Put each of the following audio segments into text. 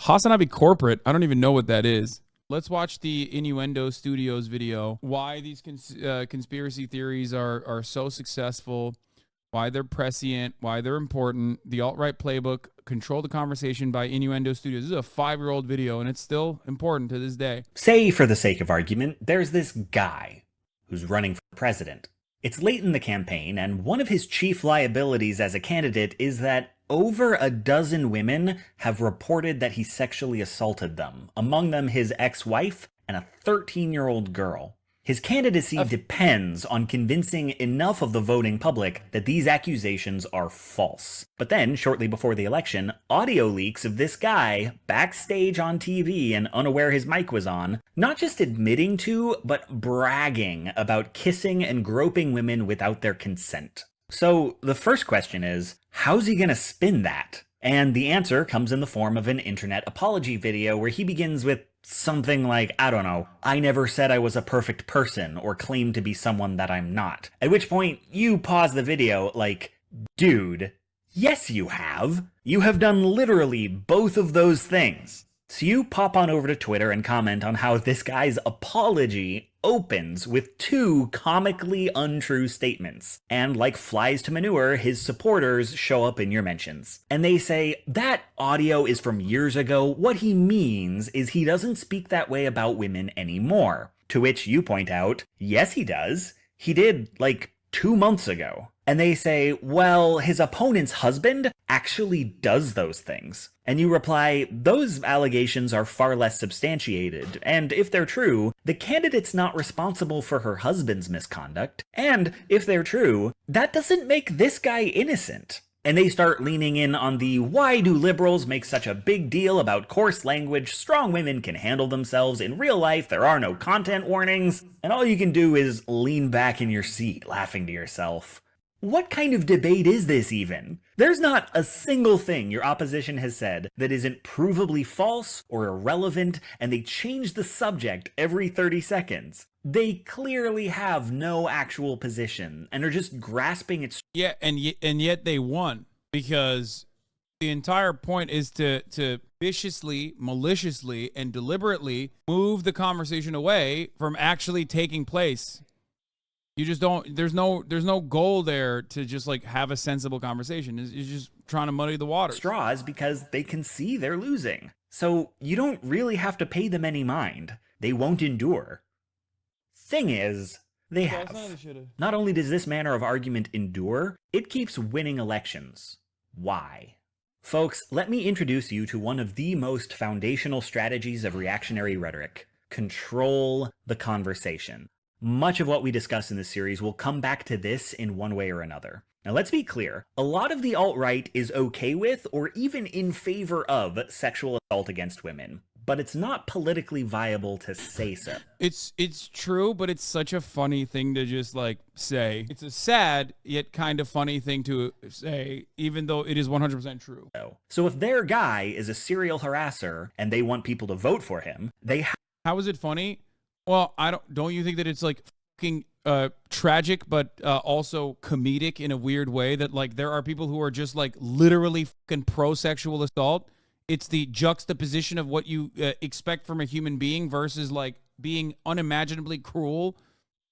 HasanAbi corporate. I don't even know what that is. Let's watch the Innuendo Studios video. Why these conspiracy theories are so successful, why they're prescient, why they're important. The AltRight Playbook, Control the Conversation by Innuendo Studios. This is a 5-year-old video, and it's still important to this day. Say, for the sake of argument, there's this guy who's running for president. It's late in the campaign, and one of his chief liabilities as a candidate is that over a dozen women have reported that he sexually assaulted them, among them his ex-wife and a 13-year-old girl. His candidacy depends on convincing enough of the voting public that these accusations are false. But then, shortly before the election, audio leaks of this guy, backstage on TV and unaware his mic was on, not just admitting to, but bragging about kissing and groping women without their consent. So the first question is, how's he gonna spin that? And the answer comes in the form of an internet apology video where he begins with something like, I don't know, I never said I was a perfect person or claimed to be someone that I'm not. At which point you pause the video like, dude, yes you have. You have done literally both of those things. So you pop on over to Twitter and comment on how this guy's apology opens with 2 comically untrue statements. And like flies to manure, his supporters show up in your mentions. And they say, that audio is from years ago. What he means is he doesn't speak that way about women anymore. To which you point out, yes he does. He did, like, 2 months ago. And they say, well, his opponent's husband actually does those things. And you reply, those allegations are far less substantiated, and if they're true, the candidate's not responsible for her husband's misconduct, and if they're true, that doesn't make this guy innocent. And they start leaning in on the why do liberals make such a big deal about coarse language, strong women can handle themselves, in real life there are no content warnings, and all you can do is lean back in your seat laughing to yourself. What kind of debate is this even? There's not a single thing your opposition has said that isn't provably false or irrelevant, and they change the subject every 30 seconds. They clearly have no actual position and are just grasping at... Yeah, and yet they won, because the entire point is to viciously, maliciously, and deliberately move the conversation away from actually taking place. You just don't, there's no goal there to just like have a sensible conversation. It's just trying to muddy the water. Straws because they can see they're losing. So you don't really have to pay them any mind. They won't endure. Thing is, they have. Not only does this manner of argument endure, it keeps winning elections. Why? Folks, let me introduce you to one of the most foundational strategies of reactionary rhetoric. Control the conversation. Much of what we discuss in this series will come back to this in one way or another. Now let's be clear, a lot of the alt-right is okay with or even in favor of sexual assault against women, but it's not politically viable to say so. It's true, but it's such a funny thing to just like say. It's a sad yet kind of funny thing to say, even though it is 100% true. So if their guy is a serial harasser and they want people to vote for him, they How is it funny? Well, don't you think that it's like fucking tragic, but also comedic in a weird way that like there are people who are just like literally fucking pro-sexual assault? It's the juxtaposition of what you expect from a human being versus like being unimaginably cruel.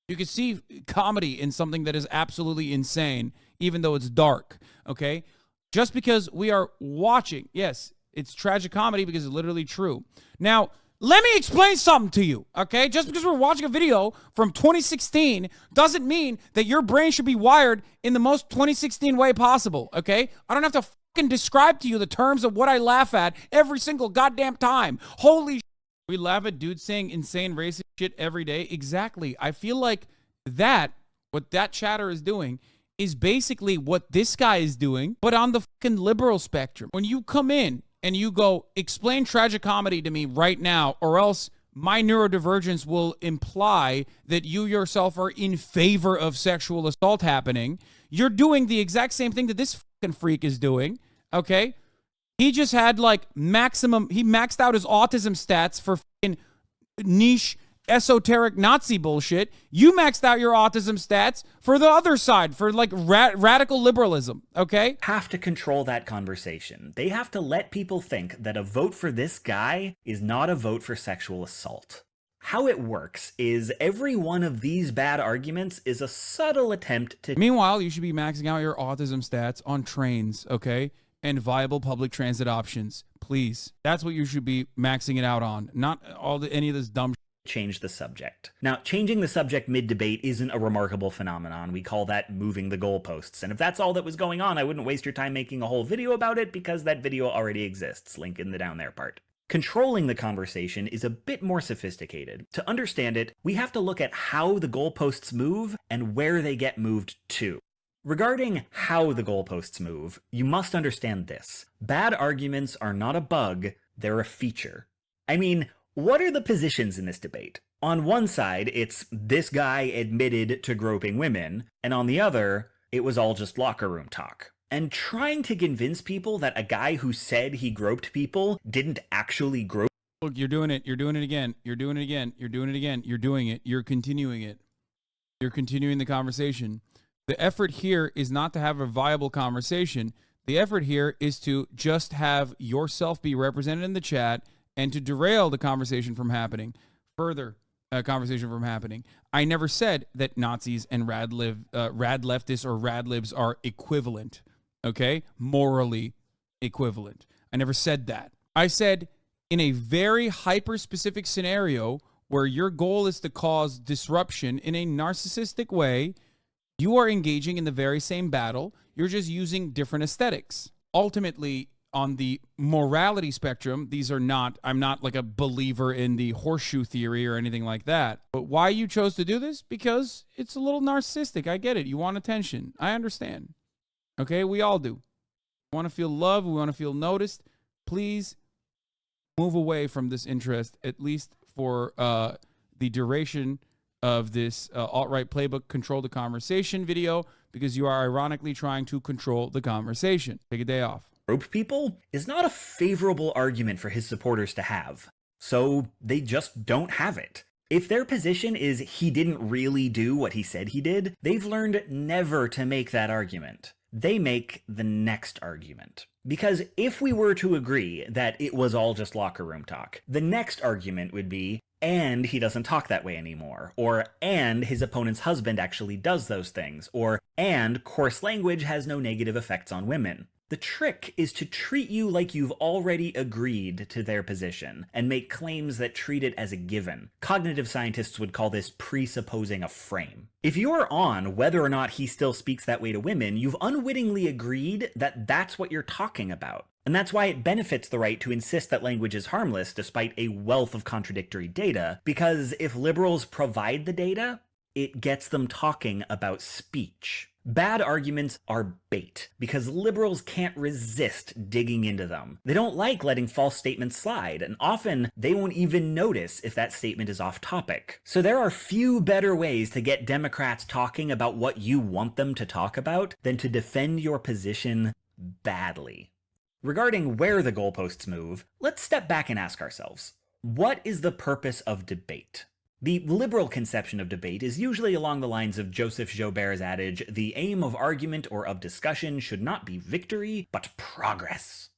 You can see comedy in something that is absolutely insane, even though it's dark, okay? Just because we are watching, yes, it's tragic comedy because it's literally true. Now, let me explain something to you, okay? Just because we're watching a video from 2016 doesn't mean that your brain should be wired in the most 2016 way possible, okay? I don't have to fucking describe to you the terms of what I laugh at every single goddamn time. Holy shit. We laugh at dudes saying insane racist shit every day. Exactly. I feel like what that chatter is doing is basically what this guy is doing, but on the fucking liberal spectrum. When you come in and you go, explain tragic comedy to me right now, or else my neurodivergence will imply that you yourself are in favor of sexual assault happening. You're doing the exact same thing that this fucking freak is doing, okay? He just had like he maxed out his autism stats for fucking niche esoteric Nazi bullshit. You maxed out your autism stats for the other side, for like radical liberalism, okay? Have to control that conversation. They have to let people think that a vote for this guy is not a vote for sexual assault. How it works is every one of these bad arguments is a subtle attempt to... Meanwhile, you should be maxing out your autism stats on trains, okay? And viable public transit options, please. That's what you should be maxing it out on, not any of this dumb shit. Change the subject. Now, changing the subject mid-debate isn't a remarkable phenomenon. We call that moving the goalposts. And if that's all that was going on, I wouldn't waste your time making a whole video about it because that video already exists. Link in the down there part. Controlling the conversation is a bit more sophisticated. To understand it, we have to look at how the goalposts move and where they get moved to. Regarding how the goalposts move, you must understand this. Bad arguments are not a bug, they're a feature. I mean, what are the positions in this debate? On one side, it's this guy admitted to groping women, and on the other, it was all just locker room talk. And trying to convince people that a guy who said he groped people didn't actually grope... Look, you're doing it again, you're doing it, you're continuing it. You're continuing the conversation. The effort here is not to have a viable conversation. The effort here is to just have yourself be represented in the chat and to derail the conversation from happening, further conversation from happening. I never said that Nazis and rad leftists or rad libs are equivalent, okay? Morally equivalent. I never said that. I said in a very hyper-specific scenario where your goal is to cause disruption in a narcissistic way, you are engaging in the very same battle. You're just using different aesthetics. Ultimately, on the morality spectrum, these are not, I'm not like a believer in the horseshoe theory or anything like that. But why you chose to do this? Because it's a little narcissistic. I get it. You want attention. I understand. Okay, we all do. We want to feel loved. We want to feel noticed. Please move away from this interest, at least for the duration of this AltRight Playbook Control the Conversation video, because you are ironically trying to control the conversation. Take a day off. Grope people is not a favorable argument for his supporters to have, so they just don't have it. If their position is he didn't really do what he said he did, they've learned never to make that argument. They make the next argument. Because if we were to agree that it was all just locker room talk, the next argument would be, and he doesn't talk that way anymore, or and his opponent's husband actually does those things, or and coarse language has no negative effects on women. The trick is to treat you like you've already agreed to their position, and make claims that treat it as a given. Cognitive scientists would call this presupposing a frame. If you're on whether or not he still speaks that way to women, you've unwittingly agreed that that's what you're talking about. And that's why it benefits the right to insist that language is harmless despite a wealth of contradictory data, because if liberals provide the data, it gets them talking about speech. Bad arguments are bait, because liberals can't resist digging into them. They don't like letting false statements slide, and often they won't even notice if that statement is off topic. So there are few better ways to get Democrats talking about what you want them to talk about than to defend your position badly. Regarding where the goalposts move, let's step back and ask ourselves, what is the purpose of debate? The liberal conception of debate is usually along the lines of Joseph Joubert's adage, the aim of argument or of discussion should not be victory, but progress.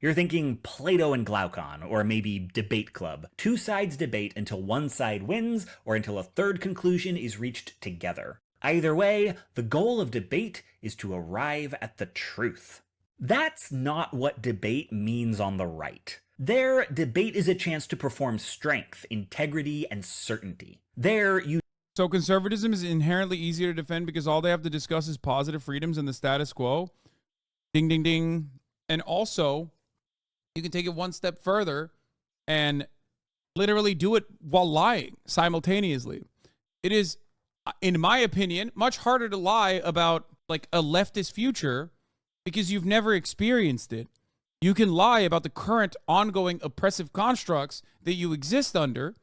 You're thinking Plato and Glaucon, or maybe Debate Club. Two sides debate until one side wins, or until a third conclusion is reached together. Either way, the goal of debate is to arrive at the truth. That's not what debate means on the right. There, debate is a chance to perform strength, integrity, and certainty. So conservatism is inherently easier to defend because all they have to discuss is positive freedoms and the status quo. Ding, ding, ding. And also, you can take it one step further and literally do it while lying simultaneously. It is, in my opinion, much harder to lie about like a leftist future because you've never experienced it. You can lie about the current ongoing oppressive constructs that you exist under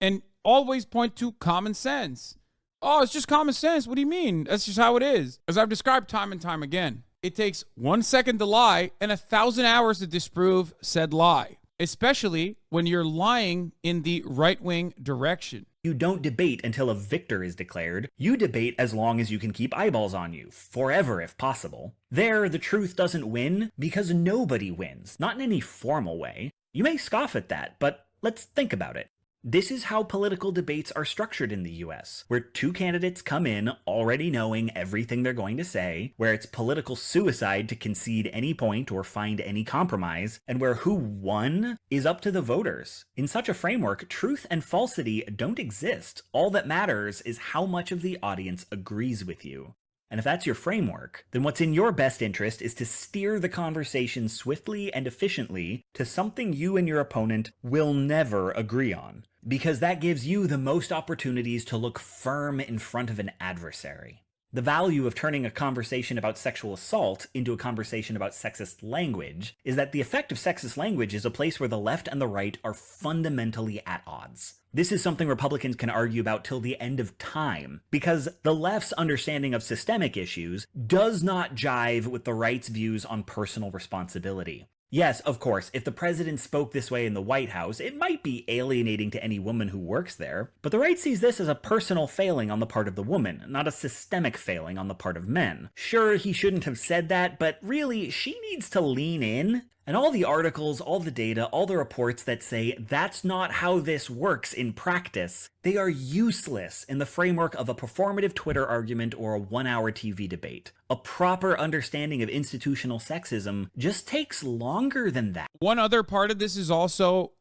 and always point to common sense. Oh, it's just common sense. What do you mean? That's just how it is. As I've described time and time again, it takes 1 second to lie and 1,000 hours to disprove said lie. especially when you're lying in the right-wing direction. You don't debate until a victor is declared. You debate as long as you can keep eyeballs on you, forever if possible. There, the truth doesn't win because nobody wins, not in any formal way. You may scoff at that, but let's think about it. This is how political debates are structured in the US, where two candidates come in already knowing everything they're going to say, where it's political suicide to concede any point or find any compromise, and where who won is up to the voters. In such a framework, truth and falsity don't exist. All that matters is how much of the audience agrees with you. And if that's your framework, then what's in your best interest is to steer the conversation swiftly and efficiently to something you and your opponent will never agree on, because that gives you the most opportunities to look firm in front of an adversary. The value of turning a conversation about sexual assault into a conversation about sexist language is that the effect of sexist language is a place where the left and the right are fundamentally at odds. This is something Republicans can argue about till the end of time, because the left's understanding of systemic issues does not jive with the right's views on personal responsibility. Yes, of course, if the president spoke this way in the White House, it might be alienating to any woman who works there, but the right sees this as a personal failing on the part of the woman, not a systemic failing on the part of men. Sure, he shouldn't have said that, but really, she needs to lean in. And all the articles, all the data, all the reports that say that's not how this works in practice, they are useless in the framework of a performative Twitter argument or a 1-hour TV debate. A proper understanding of institutional sexism just takes longer than that. One other part of this is also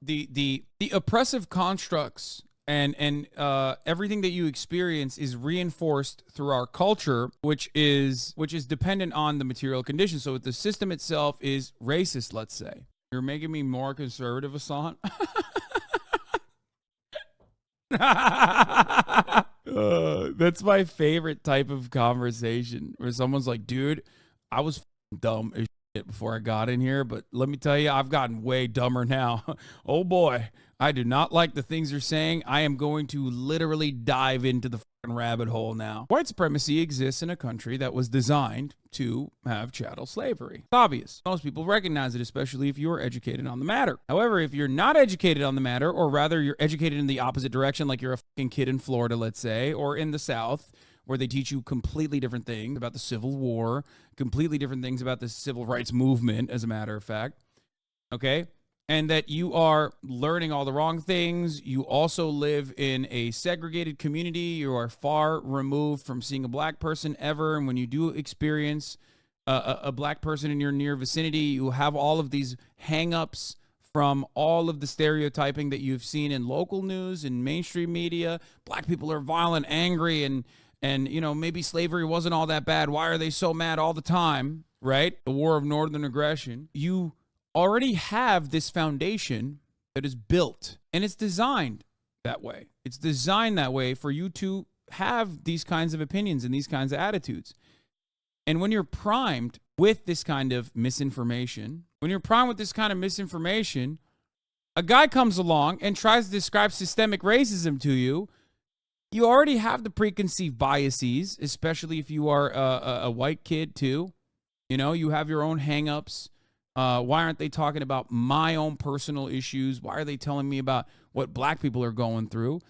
the oppressive constructs and everything that you experience is reinforced through our culture, which is dependent on the material conditions. So if the system itself is racist, let's say, you're making me more conservative, Hasan. That's my favorite type of conversation, where someone's like, dude, I was dumb as shit before I got in here, but let me tell you, I've gotten way dumber now. Oh boy, I do not like the things you're saying. I am going to literally dive into the fucking rabbit hole now. White supremacy exists in a country that was designed to have chattel slavery. It's obvious. Most people recognize it, especially if you're educated on the matter. However, if you're not educated on the matter, or rather you're educated in the opposite direction, like you're a fucking kid in Florida, let's say, or in the South, where they teach you completely different things about the Civil War, completely different things about the civil rights movement, as a matter of fact, okay? And that you are learning all the wrong things. You also live in a segregated community. You are far removed from seeing a black person ever. And when you do experience a black person in your near vicinity, you have all of these hang-ups from all of the stereotyping that you've seen in local news and mainstream media. Black people are violent, angry, and you know, maybe slavery wasn't all that bad. Why are they so mad all the time, right? The war of northern aggression. You already have this foundation that is built, and it's designed that way. It's designed that way for you to have these kinds of opinions and these kinds of attitudes. And when you're primed with this kind of misinformation, a guy comes along and tries to describe systemic racism to you. You already have the preconceived biases, especially if you are a white kid too. You know, you have your own hangups. Why aren't they talking about my own personal issues? Why are they telling me about what black people are going through?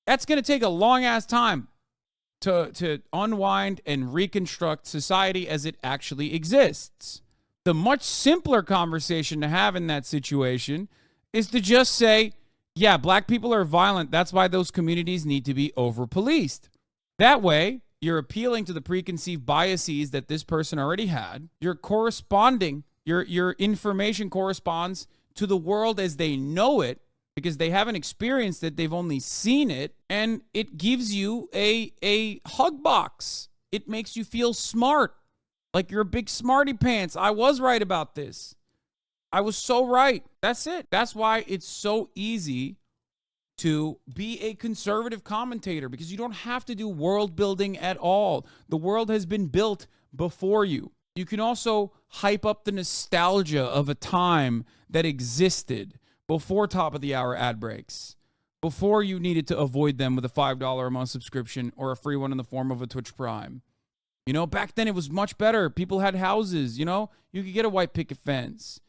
That's going to take a long-ass time to unwind and reconstruct society as it actually exists. The much simpler conversation to have in that situation is to just say, yeah, black people are violent. That's why those communities need to be over-policed. That way, you're appealing to the preconceived biases that this person already had. You're corresponding. Your information corresponds to the world as they know it, because they haven't experienced it. They've only seen it. And it gives you a hug box. It makes you feel smart, like you're a big smarty pants. I was right about this. I was so right. That's it. That's why it's so easy to be a conservative commentator, because you don't have to do world building at all. The world has been built before you. You can also hype up the nostalgia of a time that existed before top of the hour ad breaks, before you needed to avoid them with a $5 a month subscription or a free one in the form of a Twitch Prime. You know, back then it was much better. People had houses, you know, you could get a white picket fence.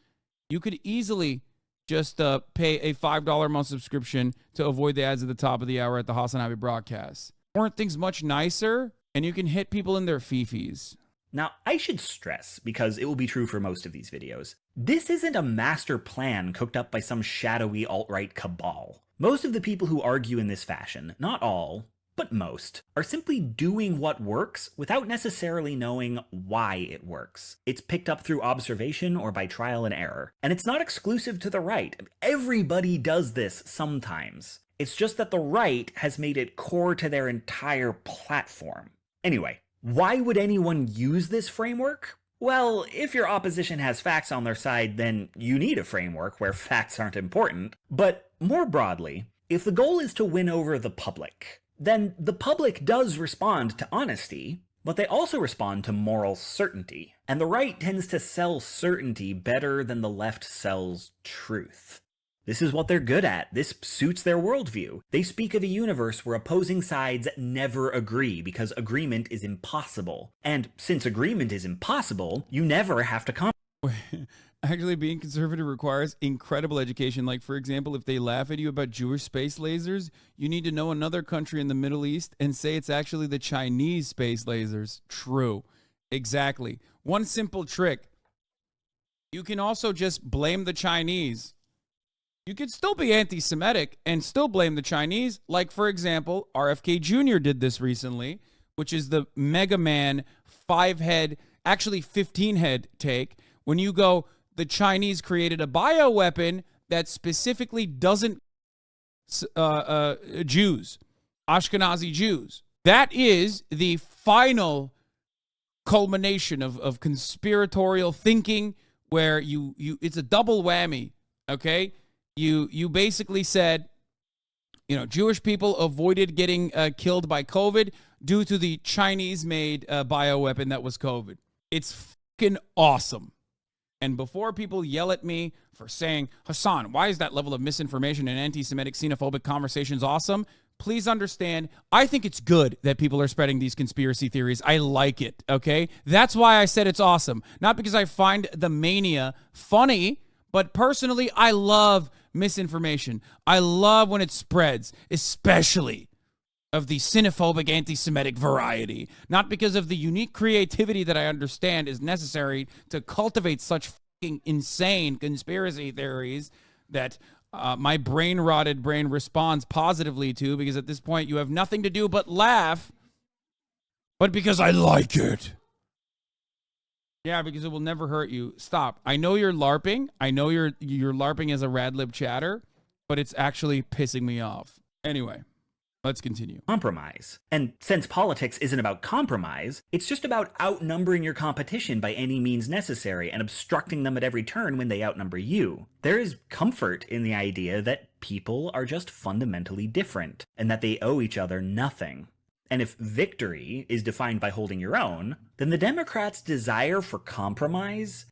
You could easily just pay a $5 a month subscription to avoid the ads at the top of the hour at the HasanAbi broadcast. Weren't things much nicer? And you can hit people in their fifis. Now, I should stress, because it will be true for most of these videos, this isn't a master plan cooked up by some shadowy alt-right cabal. Most of the people who argue in this fashion, not all, but most, are simply doing what works without necessarily knowing why it works. It's picked up through observation or by trial and error. And it's not exclusive to the right. Everybody does this sometimes. It's just that the right has made it core to their entire platform. Anyway, why would anyone use this framework? Well, if your opposition has facts on their side, then you need a framework where facts aren't important. But more broadly, if the goal is to win over the public, then the public does respond to honesty, but they also respond to moral certainty. And the right tends to sell certainty better than the left sells truth. This is what they're good at. This suits their worldview. They speak of a universe where opposing sides never agree because agreement is impossible. And since agreement is impossible, you never have to compromise. Actually, being conservative requires incredible education. Like, for example, if they laugh at you about Jewish space lasers, you need to know another country in the Middle East and say it's actually the Chinese space lasers. True. Exactly. One simple trick. You can also just blame the Chinese. You could still be anti-Semitic and still blame the Chinese. Like, for example, RFK Jr. did this recently, which is the Mega Man 5-head, actually 15-head take. When you go, the Chinese created a bioweapon that specifically doesn't Jews, Ashkenazi Jews. That is the final culmination of conspiratorial thinking where it's a double whammy, okay? You basically said, Jewish people avoided getting killed by COVID due to the Chinese-made bioweapon that was COVID. It's fucking awesome. And before people yell at me for saying, Hasan, why is that level of misinformation and anti-Semitic xenophobic conversations awesome? Please understand, I think it's good that people are spreading these conspiracy theories. I like it, okay? That's why I said it's awesome. Not because I find the mania funny, but personally, I love misinformation. I love when it spreads, especially of the xenophobic anti-Semitic variety. Not because of the unique creativity that I understand is necessary to cultivate such fucking insane conspiracy theories that my brain-rotted brain responds positively to, because at this point you have nothing to do but laugh, but because I like it. Yeah, because it will never hurt you. Stop. I know you're LARPing. I know you're LARPing as a rad lib chatter, but it's actually pissing me off. Anyway, let's continue. Compromise. And since politics isn't about compromise, it's just about outnumbering your competition by any means necessary and obstructing them at every turn when they outnumber you. There is comfort in the idea that people are just fundamentally different and that they owe each other nothing. And if victory is defined by holding your own, then the Democrats' desire for compromise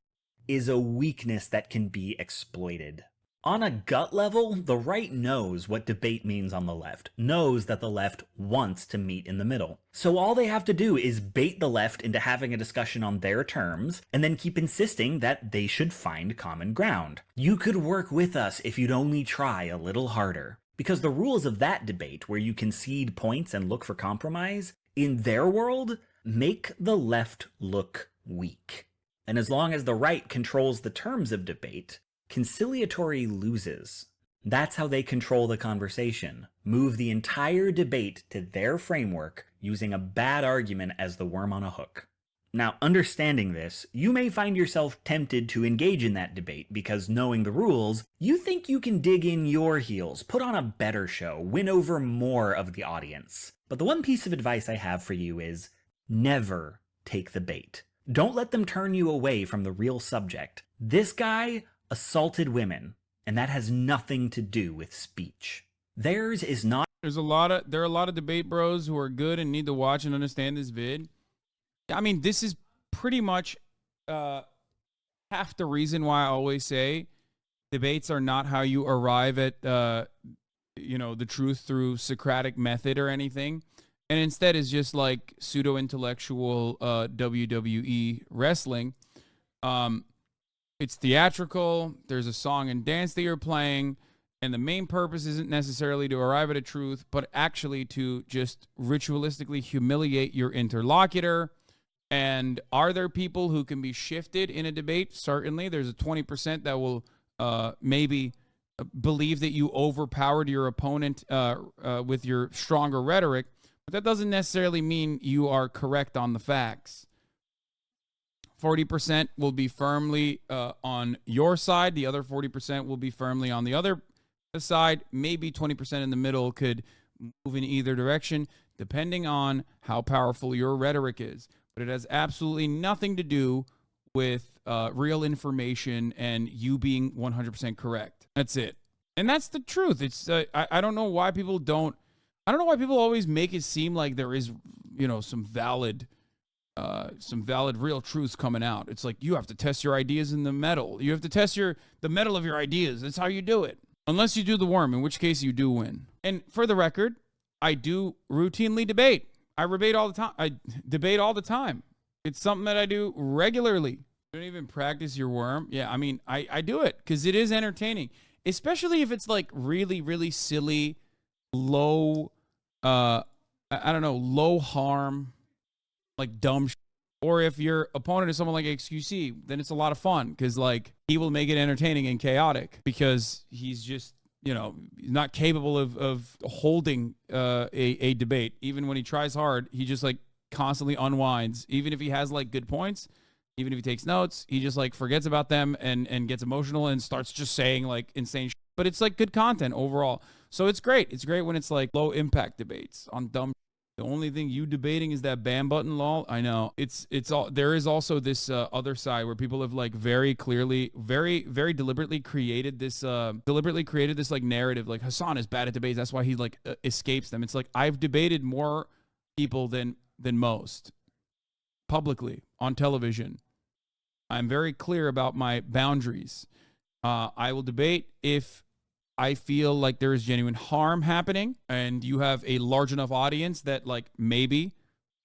is a weakness that can be exploited. On a gut level, the right knows what debate means on the left, knows that the left wants to meet in the middle. So all they have to do is bait the left into having a discussion on their terms, and then keep insisting that they should find common ground. You could work with us if you'd only try a little harder. Because the rules of that debate, where you concede points and look for compromise, in their world, make the left look weak. And as long as the right controls the terms of debate, conciliatory loses. That's how they control the conversation, move the entire debate to their framework using a bad argument as the worm on a hook. Now, understanding this, you may find yourself tempted to engage in that debate because, knowing the rules, you think you can dig in your heels, put on a better show, win over more of the audience. But the one piece of advice I have for you is, never take the bait. Don't let them turn you away from the real subject. This guy assaulted women, and that has nothing to do with speech. Theirs is not... There are a lot of debate bros who are good and need to watch and understand this vid. I mean, this is pretty much half the reason why I always say debates are not how you arrive at, the truth through Socratic method or anything. And instead is just like pseudo-intellectual WWE wrestling. It's theatrical. There's a song and dance that you're playing. And the main purpose isn't necessarily to arrive at a truth, but actually to just ritualistically humiliate your interlocutor. And are there people who can be shifted in a debate? Certainly. There's a 20% that will maybe believe that you overpowered your opponent with your stronger rhetoric. But that doesn't necessarily mean you are correct on the facts. 40% will be firmly on your side. The other 40% will be firmly on the other side. Maybe 20% in the middle could move in either direction, depending on how powerful your rhetoric is. But it has absolutely nothing to do with real information and you being 100% correct. That's it. And that's the truth. It's I don't know why people don't. I don't know why people always make it seem like there is, some valid real truths coming out. It's like you have to test your ideas in the metal. You have to test the metal of your ideas. That's how you do it. Unless you do the worm, in which case you do win. And for the record, I do routinely debate. I debate all the time. I debate all the time. It's something that I do regularly. You don't even practice your worm. Yeah, I mean, I do it because it is entertaining, especially if it's like really, really silly, low, low harm, like dumb shit. Or if your opponent is someone like XQC, then it's a lot of fun because like he will make it entertaining and chaotic because he's just, not capable of holding a debate. Even when he tries hard, he just like constantly unwinds. Even if he has like good points, even if he takes notes, he just like forgets about them and gets emotional and starts just saying like insane shit. But it's like good content overall. So it's great. It's great when it's like low impact debates on dumb shit. The only thing you debating is that ban button, lol. I know it's all. There is also this other side where people have like very clearly, very very deliberately created this like narrative. Like Hasan is bad at debates. That's why he like escapes them. It's like I've debated more people than most publicly on television. I'm very clear about my boundaries. I will debate if I feel like there is genuine harm happening and you have a large enough audience that like maybe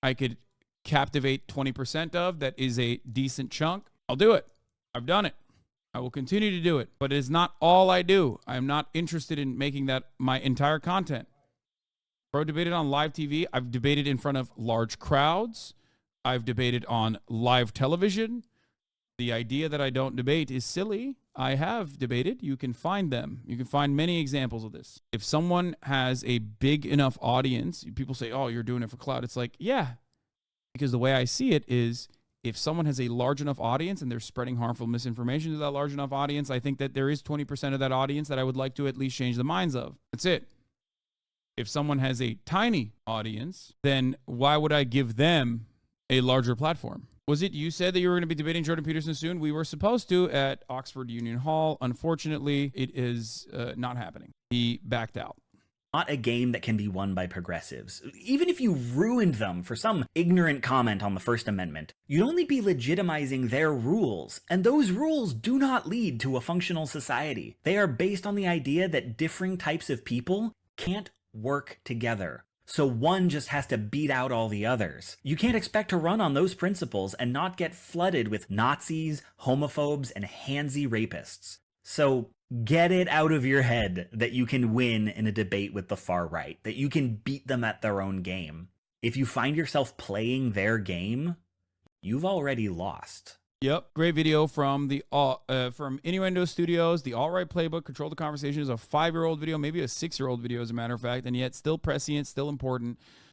I could captivate 20% of that is a decent chunk. I'll do it. I've done it. I will continue to do it, but it is not all I do. I'm not interested in making that my entire content. I've debated on live TV. I've debated in front of large crowds. I've debated on live television. The idea that I don't debate is silly. I have debated. You can find them. You can find many examples of this. If someone has a big enough audience, people say, oh, you're doing it for clout. It's like, yeah, because the way I see it is if someone has a large enough audience and they're spreading harmful misinformation to that large enough audience, I think that there is 20% of that audience that I would like to at least change the minds of. That's it. If someone has a tiny audience, then why would I give them a larger platform? Was it you said that you were going to be debating Jordan Peterson soon? We were supposed to at Oxford Union Hall. Unfortunately, it is not happening. He backed out. Not a game that can be won by progressives. Even if you ruined them for some ignorant comment on the First Amendment, you'd only be legitimizing their rules, and those rules do not lead to a functional society. They are based on the idea that differing types of people can't work together. So one just has to beat out all the others. You can't expect to run on those principles and not get flooded with Nazis, homophobes, and handsy rapists. So get it out of your head that you can win in a debate with the far right, that you can beat them at their own game. If you find yourself playing their game, you've already lost. Yep, great video from the from Innuendo Studios. The AltRight Playbook, Control the Conversation, is a 5-year-old video, maybe a 6-year-old video as a matter of fact, and yet still prescient, still important.